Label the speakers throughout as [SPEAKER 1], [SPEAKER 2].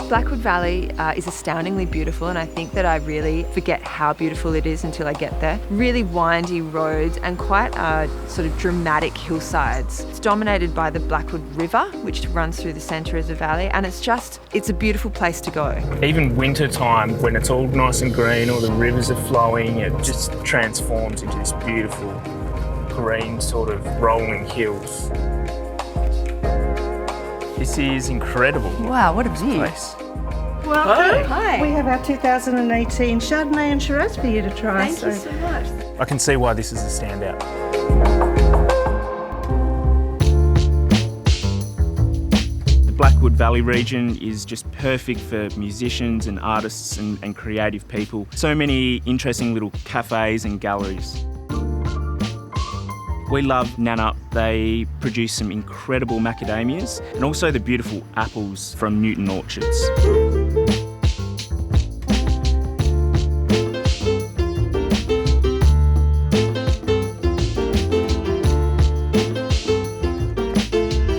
[SPEAKER 1] Blackwood Valley is astoundingly beautiful, and I think that I really forget how beautiful it is until I get there. Really windy roads and quite sort of dramatic hillsides. It's dominated by the Blackwood River, which runs through the centre of the valley, and it's a beautiful place to go.
[SPEAKER 2] Even winter time, when it's all nice and green, all the rivers are flowing, it just transforms into this beautiful green sort of rolling hills. This is incredible.
[SPEAKER 1] Wow, what a view.
[SPEAKER 2] Place.
[SPEAKER 3] Welcome.
[SPEAKER 1] Hi.
[SPEAKER 3] We have our 2018 Chardonnay and Shiraz for you to try.
[SPEAKER 1] Thank you so much.
[SPEAKER 2] I can see why this is a standout. The Blackwood Valley region is just perfect for musicians and artists and creative people. So many interesting little cafes and galleries. We love Nannup. They produce some incredible macadamias and also the beautiful apples from Newton Orchards.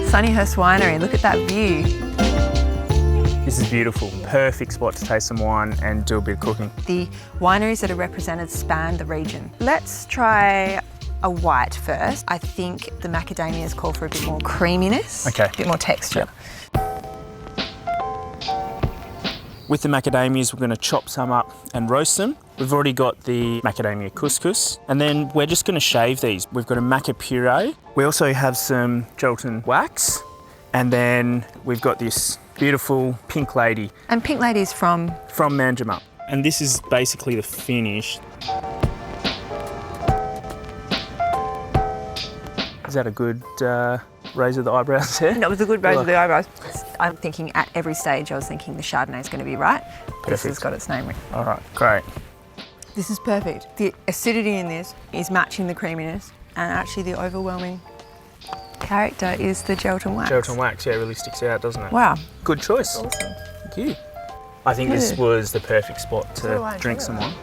[SPEAKER 1] Sunnyhurst Winery, look at that view.
[SPEAKER 2] This is beautiful. Perfect spot to taste some wine and do a bit of cooking.
[SPEAKER 1] The wineries that are represented span the region. Let's try a white first. I think the macadamias call for a bit more creaminess,
[SPEAKER 2] Okay.
[SPEAKER 1] a bit more texture.
[SPEAKER 2] With the macadamias, we're going to chop some up and roast them. We've already got the macadamia couscous, and then we're just going to shave these. We've got a maca puree. We also have some gelatin wax, and then we've got this beautiful Pink Lady.
[SPEAKER 1] And Pink Lady's from?
[SPEAKER 2] From Manjimup. And this is basically the finish. Is that a good raise of the eyebrows there?
[SPEAKER 1] That was a good raise of the eyebrows. I'm thinking at every stage, I was thinking the Chardonnay is going to be right. This has got its name written.
[SPEAKER 2] All right, great.
[SPEAKER 1] This is perfect. The acidity in this is matching the creaminess, and actually the overwhelming character is the gelatin wax.
[SPEAKER 2] Gelatin wax, yeah, it really sticks out, doesn't it?
[SPEAKER 1] Wow.
[SPEAKER 2] Good choice.
[SPEAKER 1] Awesome.
[SPEAKER 2] Thank you. I think this was the perfect spot to drink some wine.